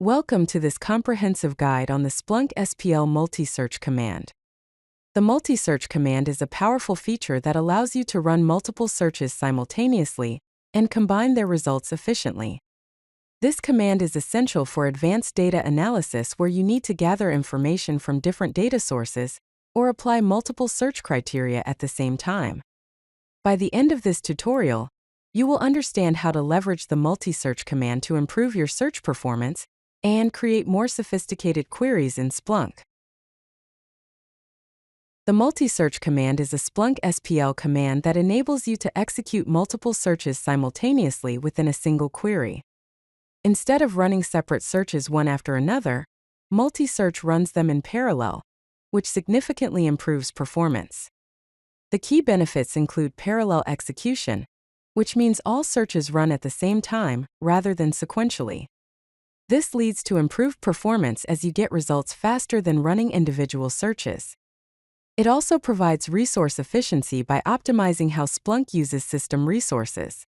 Welcome to this comprehensive guide on the Splunk SPL multisearch command. The multisearch command is a powerful feature that allows you to run multiple searches simultaneously and combine their results efficiently. This command is essential for advanced data analysis where you need to gather information from different data sources or apply multiple search criteria at the same time. By the end of this tutorial, you will understand how to leverage the multisearch command to improve your search performance and create more sophisticated queries in Splunk. The multisearch command is a Splunk SPL command that enables you to execute multiple searches simultaneously within a single query. Instead of running separate searches one after another, multisearch runs them in parallel, which significantly improves performance. The key benefits include parallel execution, which means all searches run at the same time rather than sequentially. This leads to improved performance as you get results faster than running individual searches. It also provides resource efficiency by optimizing how Splunk uses system resources.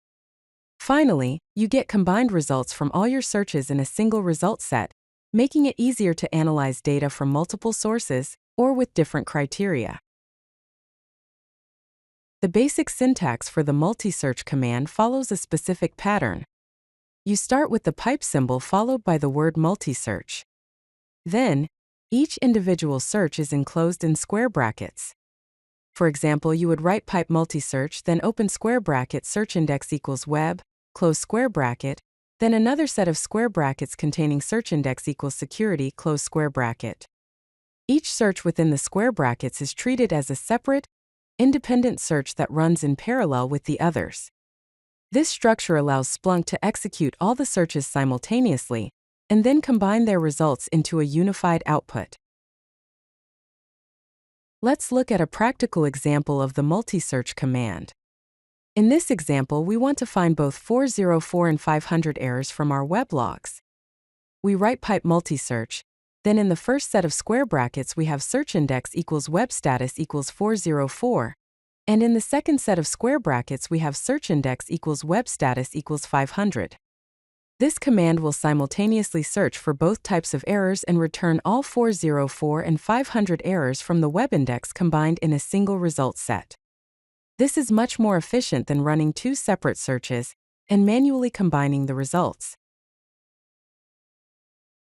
Finally, you get combined results from all your searches in a single result set, making it easier to analyze data from multiple sources or with different criteria. The basic syntax for the multisearch command follows a specific pattern. You start with the pipe symbol followed by the word multisearch. Then, each individual search is enclosed in square brackets. For example, you would write pipe multisearch, then open square bracket search index equals web, close square bracket, then another set of square brackets containing search index equals security, close square bracket. Each search within the square brackets is treated as a separate, independent search that runs in parallel with the others. This structure allows Splunk to execute all the searches simultaneously and then combine their results into a unified output. Let's look at a practical example of the multisearch command. In this example, we want to find both 404 and 500 errors from our web logs. We write pipe multisearch, then in the first set of square brackets we have search index equals web status equals 404, and in the second set of square brackets we have search index equals web status equals 500. This command will simultaneously search for both types of errors and return all 404 and 500 errors from the web index combined in a single result set. This is much more efficient than running two separate searches and manually combining the results.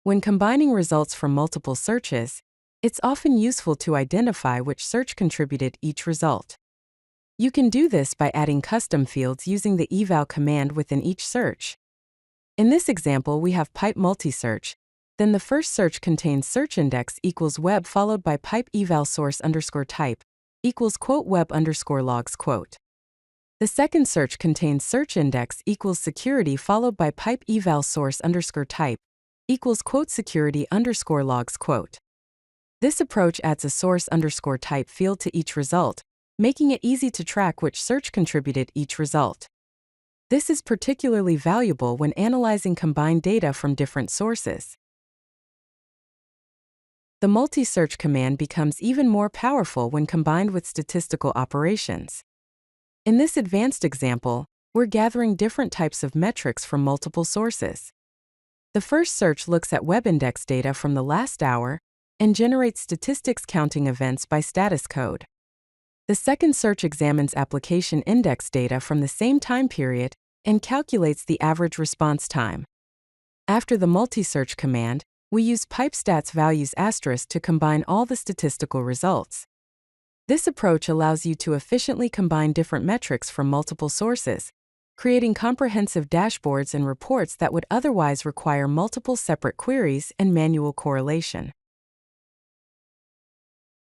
When combining results from multiple searches, it's often useful to identify which search contributed each result. You can do this by adding custom fields using the eval command within each search. In this example, we have pipe multisearch, then the first search contains search index equals web followed by pipe eval source underscore type equals quote web underscore logs quote. The second search contains search index equals security followed by pipe eval source underscore type equals quote security underscore logs quote. This approach adds a source underscore type field to each result, making it easy to track which search contributed each result. This is particularly valuable when analyzing combined data from different sources. The multisearch command becomes even more powerful when combined with statistical operations. In this advanced example, we're gathering different types of metrics from multiple sources. The first search looks at web index data from the last hour and generates statistics counting events by status code. The second search examines application index data from the same time period and calculates the average response time. After the multisearch command, we use pipestats values asterisk to combine all the statistical results. This approach allows you to efficiently combine different metrics from multiple sources, creating comprehensive dashboards and reports that would otherwise require multiple separate queries and manual correlation.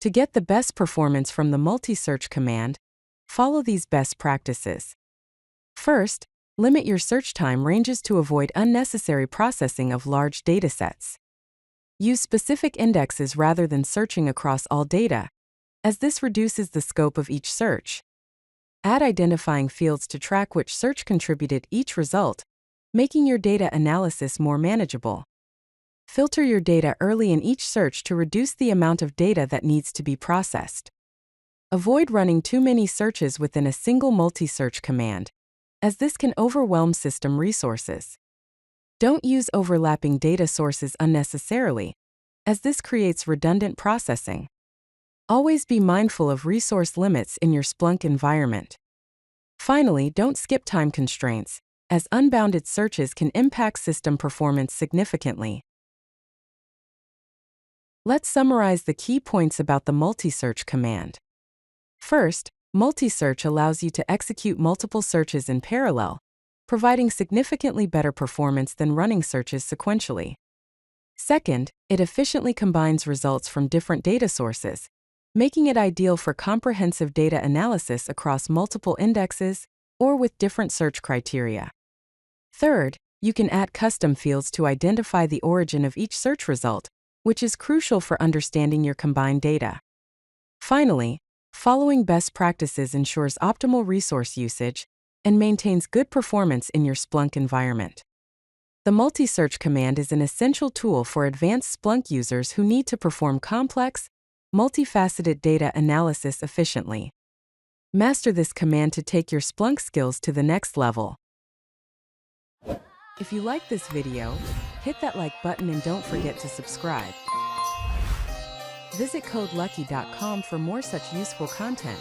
To get the best performance from the multisearch command, follow these best practices. First, limit your search time ranges to avoid unnecessary processing of large datasets. Use specific indexes rather than searching across all data, as this reduces the scope of each search. Add identifying fields to track which search contributed each result, making your data analysis more manageable. Filter your data early in each search to reduce the amount of data that needs to be processed. Avoid running too many searches within a single multi-search command, as this can overwhelm system resources. Don't use overlapping data sources unnecessarily, as this creates redundant processing. Always be mindful of resource limits in your Splunk environment. Finally, don't skip time constraints, as unbounded searches can impact system performance significantly. Let's summarize the key points about the multisearch command. First, multisearch allows you to execute multiple searches in parallel, providing significantly better performance than running searches sequentially. Second, it efficiently combines results from different data sources, making it ideal for comprehensive data analysis across multiple indexes or with different search criteria. Third, you can add custom fields to identify the origin of each search result, which is crucial for understanding your combined data. Finally, following best practices ensures optimal resource usage and maintains good performance in your Splunk environment. The multi-search command is an essential tool for advanced Splunk users who need to perform complex, multifaceted data analysis efficiently. Master this command to take your Splunk skills to the next level. If you like this video, hit that like button and don't forget to subscribe. Visit CodeLucky.com for more such useful content.